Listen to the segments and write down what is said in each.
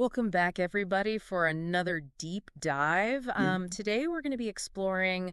Welcome back, everybody, for another deep dive. Yeah. Today we're going to be exploring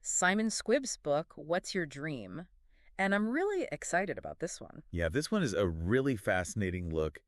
Simon Squibb's book, What's Your Dream? And I'm really excited about this one. Yeah, this one is a really fascinating look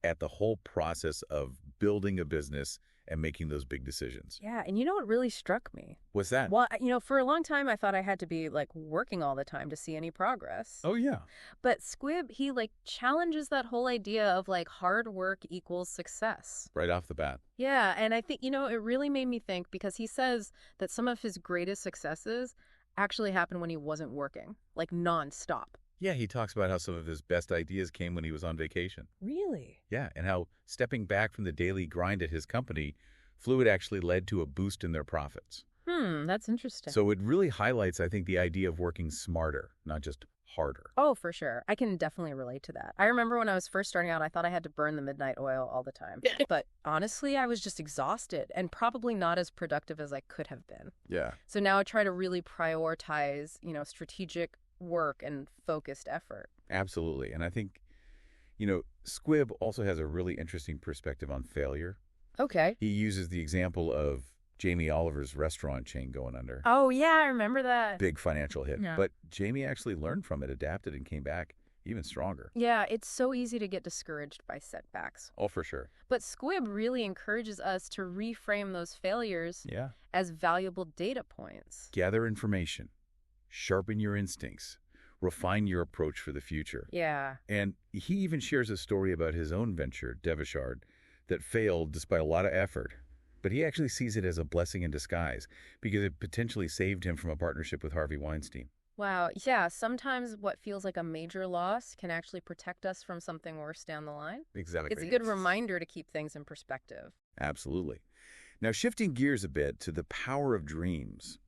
at the whole process of building a business and making those big decisions. Yeah, and you know what really struck me? What's that? Well, for a long time I thought I had to be working all the time to see any progress. Oh, yeah. But Squibb, he challenges that whole idea of hard work equals success. Right off the bat. Yeah, and I think, it really made me think because he says that some of his greatest successes actually happened when he wasn't working, nonstop. Yeah, he talks about how some of his best ideas came when he was on vacation. Really? Yeah, and how stepping back from the daily grind at his company, Fluid actually led to a boost in their profits. That's interesting. So it really highlights, I think, the idea of working smarter, not just harder. Oh, for sure. I can definitely relate to that. I remember when I was first starting out, I thought I had to burn the midnight oil all the time. But honestly, I was just exhausted and probably not as productive as I could have been. Yeah. So now I try to really prioritize, strategic work and focused effort. Absolutely. And I think, Squibb also has a really interesting perspective on failure. Okay. He uses the example of Jamie Oliver's restaurant chain going under. Oh, yeah, I remember that. Big financial hit. Yeah. But Jamie actually learned from it, adapted, and came back even stronger. Yeah, it's so easy to get discouraged by setbacks. Oh, for sure. But Squibb really encourages us to reframe those failures Yeah. as valuable data points. Gather information, sharpen your instincts, refine your approach for the future. Yeah. And he even shares a story about his own venture, Devishard, that failed despite a lot of effort. But he actually sees it as a blessing in disguise because it potentially saved him from a partnership with Harvey Weinstein. Wow. Yeah, sometimes what feels like a major loss can actually protect us from something worse down the line. Exactly. It's a good reminder to keep things in perspective. Absolutely. Now, shifting gears a bit to the power of dreams,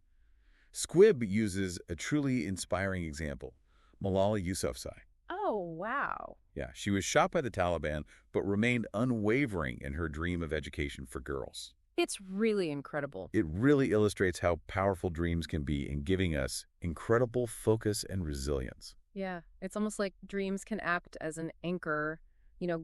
Squibb uses a truly inspiring example, Malala Yousafzai. Oh, wow. Yeah, she was shot by the Taliban, but remained unwavering in her dream of education for girls. It's really incredible. It really illustrates how powerful dreams can be in giving us incredible focus and resilience. Yeah, it's almost like dreams can act as an anchor,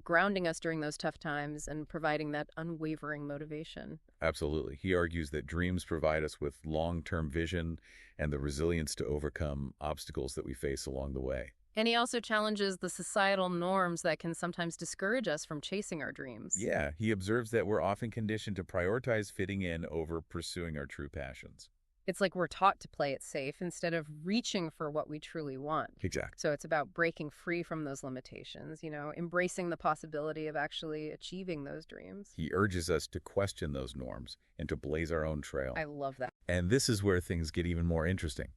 grounding us during those tough times and providing that unwavering motivation. Absolutely. He argues that dreams provide us with long-term vision and the resilience to overcome obstacles that we face along the way. And he also challenges the societal norms that can sometimes discourage us from chasing our dreams. Yeah, he observes that we're often conditioned to prioritize fitting in over pursuing our true passions. It's like we're taught to play it safe instead of reaching for what we truly want. Exactly. So it's about breaking free from those limitations, embracing the possibility of actually achieving those dreams. He urges us to question those norms and to blaze our own trail. I love that. And this is where things get even more interesting.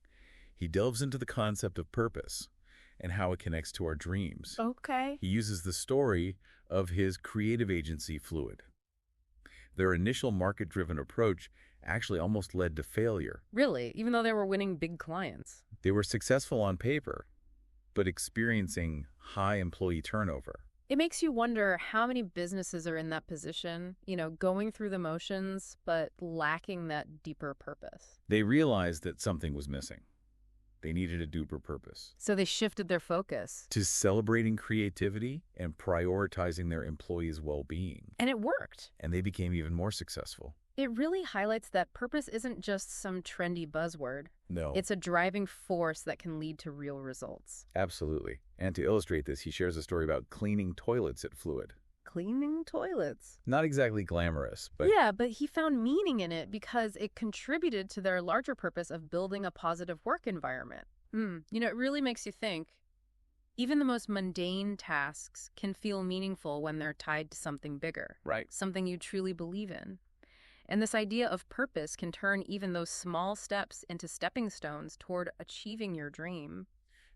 He delves into the concept of purpose and how it connects to our dreams. Okay. He uses the story of his creative agency, Fluid. Their initial market-driven approach actually almost led to failure. Really? Even though they were winning big clients? They were successful on paper, but experiencing high employee turnover. It makes you wonder how many businesses are in that position, going through the motions, but lacking that deeper purpose. They realized that something was missing. They needed a deeper purpose. So they shifted their focus. To celebrating creativity and prioritizing their employees' well-being. And it worked. And they became even more successful. It really highlights that purpose isn't just some trendy buzzword. No. It's a driving force that can lead to real results. Absolutely. And to illustrate this, he shares a story about cleaning toilets at Fluid. Cleaning toilets. Not exactly glamorous, but... Yeah, but he found meaning in it because it contributed to their larger purpose of building a positive work environment. It really makes you think. Even the most mundane tasks can feel meaningful when they're tied to something bigger. Right. Something you truly believe in. And this idea of purpose can turn even those small steps into stepping stones toward achieving your dream.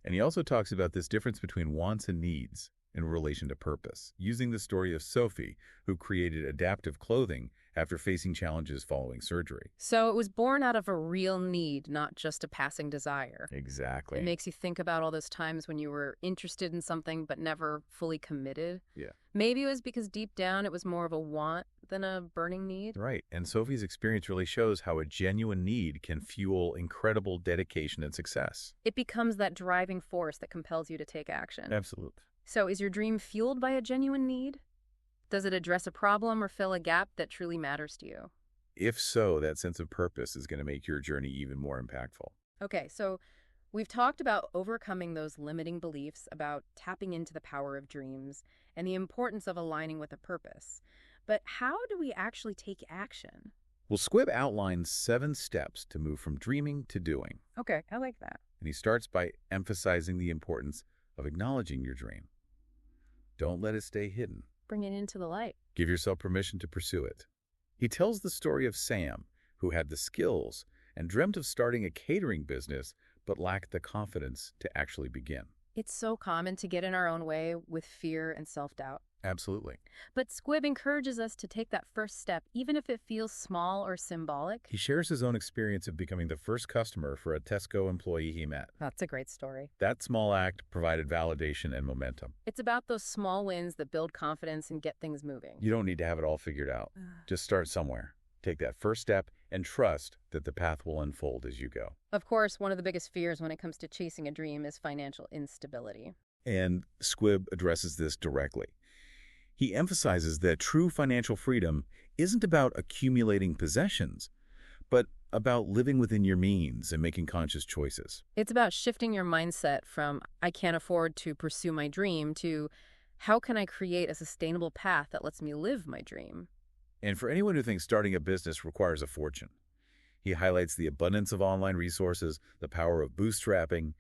And he also talks about this difference between wants and needs in relation to purpose, using the story of Sophie, who created adaptive clothing after facing challenges following surgery. So it was born out of a real need, not just a passing desire. Exactly. It makes you think about all those times when you were interested in something but never fully committed. Yeah. Maybe it was because deep down it was more of a want than a burning need. Right. And Sophie's experience really shows how a genuine need can fuel incredible dedication and success. It becomes that driving force that compels you to take action. Absolutely. So is your dream fueled by a genuine need? Does it address a problem or fill a gap that truly matters to you? If so, that sense of purpose is going to make your journey even more impactful. Okay, so we've talked about overcoming those limiting beliefs, about tapping into the power of dreams, and the importance of aligning with a purpose. But how do we actually take action? Well, Squibb outlines 7 steps to move from dreaming to doing. Okay, I like that. And he starts by emphasizing the importance of acknowledging your dream. Don't let it stay hidden. Bring it into the light. Give yourself permission to pursue it. He tells the story of Sam, who had the skills and dreamt of starting a catering business, but lacked the confidence to actually begin. It's so common to get in our own way with fear and self-doubt. Absolutely. But Squibb encourages us to take that first step, even if it feels small or symbolic. He shares his own experience of becoming the first customer for a Tesco employee he met. That's a great story. That small act provided validation and momentum. It's about those small wins that build confidence and get things moving. You don't need to have it all figured out. Just start somewhere. Take that first step and trust that the path will unfold as you go. Of course, one of the biggest fears when it comes to chasing a dream is financial instability. And Squibb addresses this directly. He emphasizes that true financial freedom isn't about accumulating possessions, but about living within your means and making conscious choices. It's about shifting your mindset from, I can't afford to pursue my dream, to, how can I create a sustainable path that lets me live my dream? And for anyone who thinks starting a business requires a fortune, he highlights the abundance of online resources, the power of bootstrapping,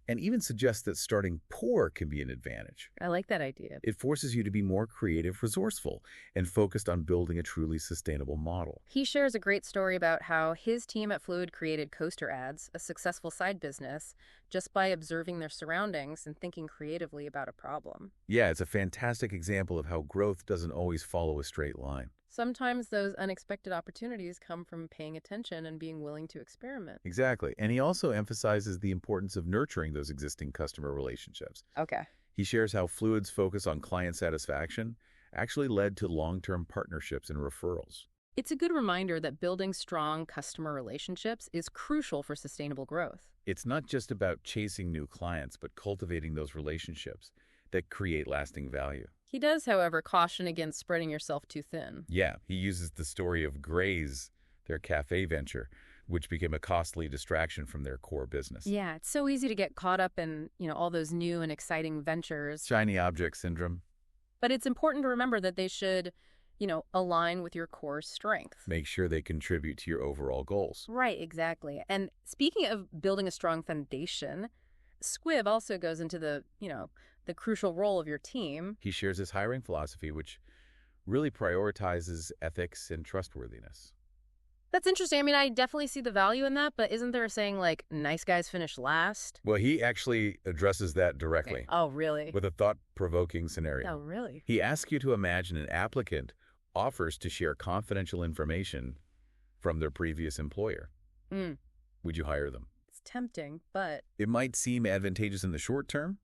and even suggests that starting poor can be an advantage. I like that idea. It forces you to be more creative, resourceful, and focused on building a truly sustainable model. He shares a great story about how his team at Fluid created coaster ads, a successful side business, just by observing their surroundings and thinking creatively about a problem. Yeah, it's a fantastic example of how growth doesn't always follow a straight line. Sometimes those unexpected opportunities come from paying attention and being willing to experiment. Exactly. And he also emphasizes the importance of nurturing those existing customer relationships. Okay. He shares how Fluid's focus on client satisfaction actually led to long-term partnerships and referrals. It's a good reminder that building strong customer relationships is crucial for sustainable growth. It's not just about chasing new clients, but cultivating those relationships that create lasting value. He does, however, caution against spreading yourself too thin. Yeah, he uses the story of Gray's, their cafe venture, which became a costly distraction from their core business. Yeah, it's so easy to get caught up in, all those new and exciting ventures. Shiny object syndrome. But it's important to remember that they should, align with your core strengths. Make sure they contribute to your overall goals. Right, exactly. And speaking of building a strong foundation, Squibb also goes into the crucial role of your team. He shares his hiring philosophy, which really prioritizes ethics and trustworthiness. That's interesting. I mean, I definitely see the value in that, but isn't there a saying like, nice guys finish last? Well, he actually addresses that directly. Okay. Oh, really? With a thought-provoking scenario. Oh, really? He asks you to imagine an applicant offers to share confidential information from their previous employer. Would you hire them? It's tempting, but... It might seem advantageous in the short term,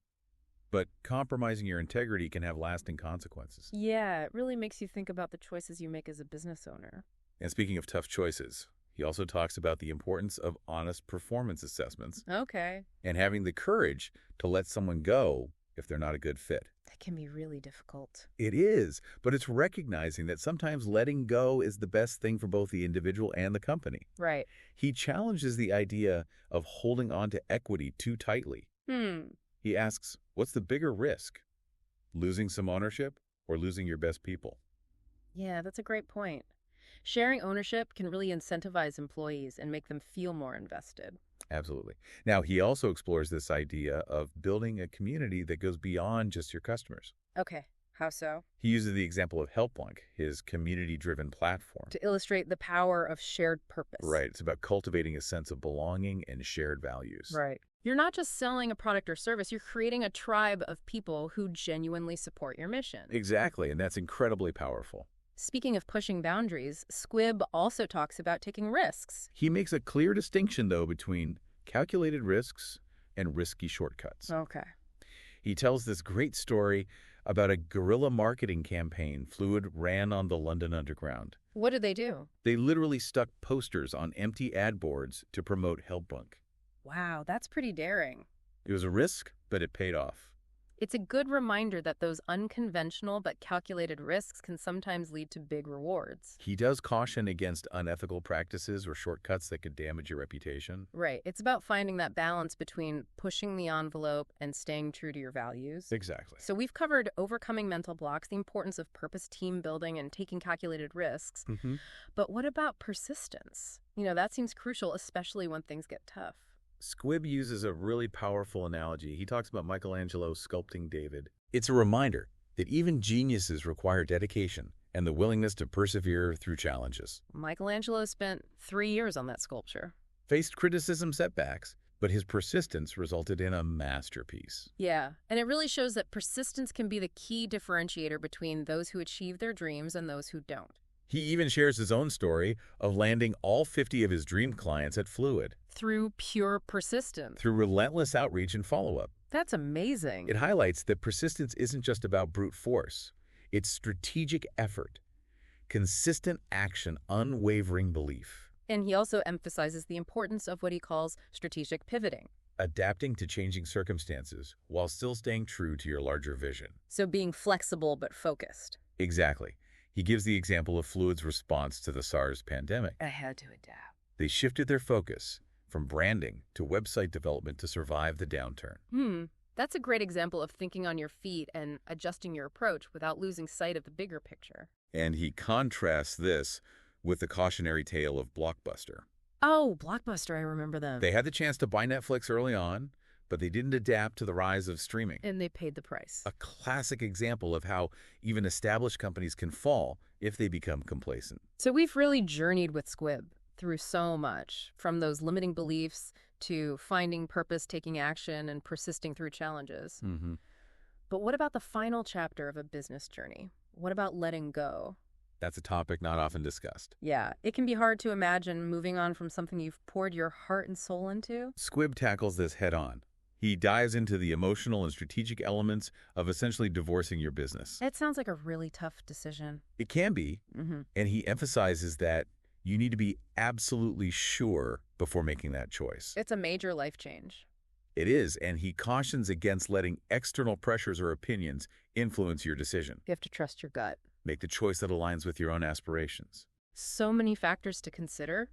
but compromising your integrity can have lasting consequences. Yeah, it really makes you think about the choices you make as a business owner. And speaking of tough choices, he also talks about the importance of honest performance assessments. Okay. And having the courage to let someone go if they're not a good fit. That can be really difficult. It is, but it's recognizing that sometimes letting go is the best thing for both the individual and the company. Right. He challenges the idea of holding on to equity too tightly. He asks, what's the bigger risk? Losing some ownership or losing your best people? Yeah, that's a great point. Sharing ownership can really incentivize employees and make them feel more invested. Absolutely. Now, he also explores this idea of building a community that goes beyond just your customers. Okay, how so? He uses the example of HelpLink, his community-driven platform. To illustrate the power of shared purpose. Right. It's about cultivating a sense of belonging and shared values. Right. You're not just selling a product or service, you're creating a tribe of people who genuinely support your mission. Exactly, and that's incredibly powerful. Speaking of pushing boundaries, Squibb also talks about taking risks. He makes a clear distinction, though, between calculated risks and risky shortcuts. Okay. He tells this great story about a guerrilla marketing campaign Fluid ran on the London Underground. What did they do? They literally stuck posters on empty ad boards to promote HelpLink. Wow, that's pretty daring. It was a risk, but it paid off. It's a good reminder that those unconventional but calculated risks can sometimes lead to big rewards. He does caution against unethical practices or shortcuts that could damage your reputation. Right. It's about finding that balance between pushing the envelope and staying true to your values. Exactly. So we've covered overcoming mental blocks, the importance of purpose, team building, and taking calculated risks. But what about persistence? That seems crucial, especially when things get tough. Squibb uses a really powerful analogy. He talks about Michelangelo sculpting David. It's a reminder that even geniuses require dedication and the willingness to persevere through challenges. Michelangelo spent 3 years on that sculpture. Faced criticism setbacks, but his persistence resulted in a masterpiece. Yeah, and it really shows that persistence can be the key differentiator between those who achieve their dreams and those who don't. He even shares his own story of landing all 50 of his dream clients at Fluid. Through pure persistence. Through relentless outreach and follow-up. That's amazing. It highlights that persistence isn't just about brute force. It's strategic effort, consistent action, unwavering belief. And he also emphasizes the importance of what he calls strategic pivoting. Adapting to changing circumstances while still staying true to your larger vision. So being flexible but focused. Exactly. He gives the example of Fluid's response to the SARS pandemic. I had to adapt. They shifted their focus from branding to website development to survive the downturn. That's a great example of thinking on your feet and adjusting your approach without losing sight of the bigger picture. And he contrasts this with the cautionary tale of Blockbuster. Oh, Blockbuster, I remember them. They had the chance to buy Netflix early on, but they didn't adapt to the rise of streaming. And they paid the price. A classic example of how even established companies can fall if they become complacent. So we've really journeyed with Squibb through so much, from those limiting beliefs to finding purpose, taking action, and persisting through challenges. But what about the final chapter of a business journey? What about letting go? That's a topic not often discussed. Yeah, it can be hard to imagine moving on from something you've poured your heart and soul into. Squibb tackles this head on. He dives into the emotional and strategic elements of essentially divorcing your business. It sounds like a really tough decision. It can be, and he emphasizes that you need to be absolutely sure before making that choice. It's a major life change. It is, and he cautions against letting external pressures or opinions influence your decision. You have to trust your gut. Make the choice that aligns with your own aspirations. So many factors to consider.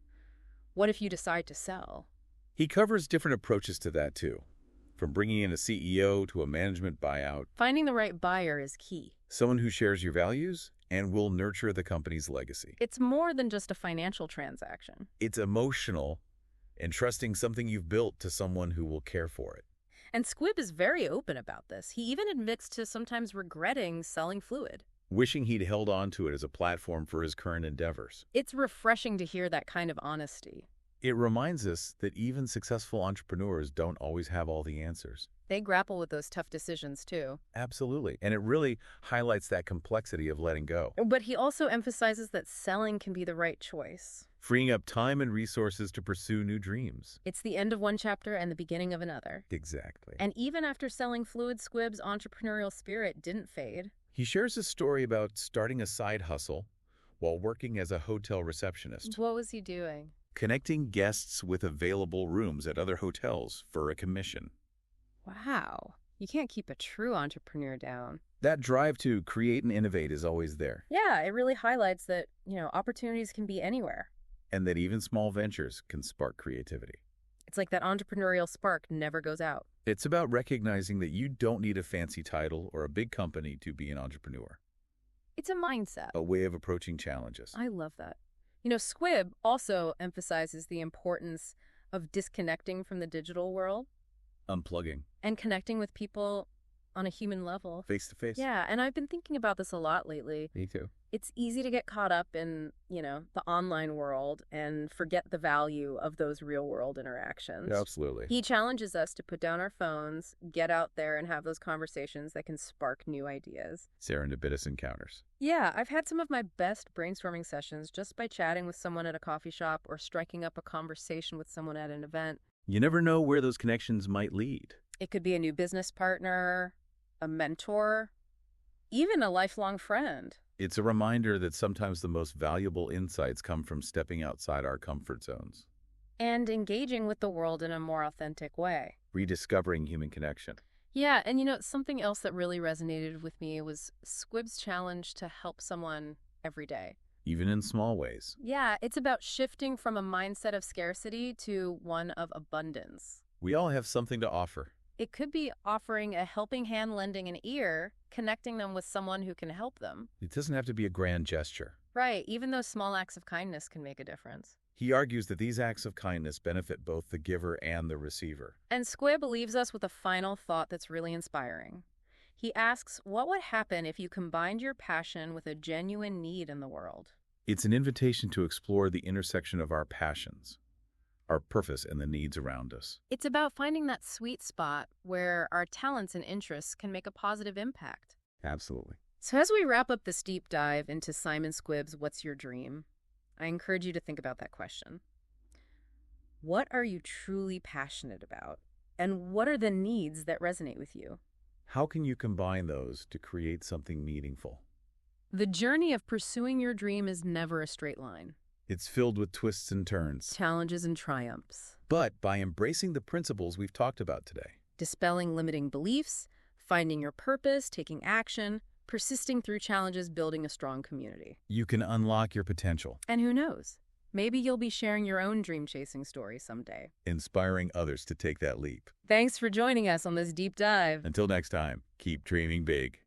What if you decide to sell? He covers different approaches to that too, from bringing in a CEO to a management buyout. Finding the right buyer is key. Someone who shares your values and will nurture the company's legacy. It's more than just a financial transaction. It's emotional, entrusting something you've built to someone who will care for it. And Squibb is very open about this. He even admits to sometimes regretting selling Fluid. Wishing he'd held on to it as a platform for his current endeavors. It's refreshing to hear that kind of honesty. It reminds us that even successful entrepreneurs don't always have all the answers. They grapple with those tough decisions too. Absolutely. And it really highlights that complexity of letting go. But he also emphasizes that selling can be the right choice. Freeing up time and resources to pursue new dreams. It's the end of one chapter and the beginning of another. Exactly. And even after selling Fluid, Squibb's entrepreneurial spirit didn't fade. He shares a story about starting a side hustle while working as a hotel receptionist. What was he doing? Connecting guests with available rooms at other hotels for a commission. Wow. You can't keep a true entrepreneur down. That drive to create and innovate is always there. Yeah, it really highlights that, opportunities can be anywhere. And that even small ventures can spark creativity. It's like that entrepreneurial spark never goes out. It's about recognizing that you don't need a fancy title or a big company to be an entrepreneur. It's a mindset. A way of approaching challenges. I love that. Squibb also emphasizes the importance of disconnecting from the digital world. Unplugging. And connecting with people on a human level. Face to face. Yeah, and I've been thinking about this a lot lately. Me too. It's easy to get caught up in, the online world and forget the value of those real world interactions. Yeah, absolutely. He challenges us to put down our phones, get out there and have those conversations that can spark new ideas. Serendipitous encounters. Yeah, I've had some of my best brainstorming sessions just by chatting with someone at a coffee shop or striking up a conversation with someone at an event. You never know where those connections might lead. It could be a new business partner, a mentor, even a lifelong friend. It's a reminder that sometimes the most valuable insights come from stepping outside our comfort zones. And engaging with the world in a more authentic way. Rediscovering human connection. Yeah, and something else that really resonated with me was Squibb's challenge to help someone every day. Even in small ways. Yeah, it's about shifting from a mindset of scarcity to one of abundance. We all have something to offer. It could be offering a helping hand, lending an ear, connecting them with someone who can help them. It doesn't have to be a grand gesture. Right, even those small acts of kindness can make a difference. He argues that these acts of kindness benefit both the giver and the receiver. And Squibb leaves us with a final thought that's really inspiring. He asks, what would happen if you combined your passion with a genuine need in the world? It's an invitation to explore the intersection of our passions, our purpose, and the needs around us. It's about finding that sweet spot where our talents and interests can make a positive impact. Absolutely. So as we wrap up this deep dive into Simon Squibb's What's Your Dream, I encourage you to think about that question. What are you truly passionate about? And what are the needs that resonate with you? How can you combine those to create something meaningful? The journey of pursuing your dream is never a straight line. It's filled with twists and turns. Challenges and triumphs. But by embracing the principles we've talked about today, Dispelling limiting beliefs, finding your purpose, taking action, persisting through challenges, building a strong community. you can unlock your potential, And who knows? Maybe you'll be sharing your own dream-chasing story someday. inspiring others to take that leap. Thanks for joining us on this deep dive. Until next time, keep dreaming big.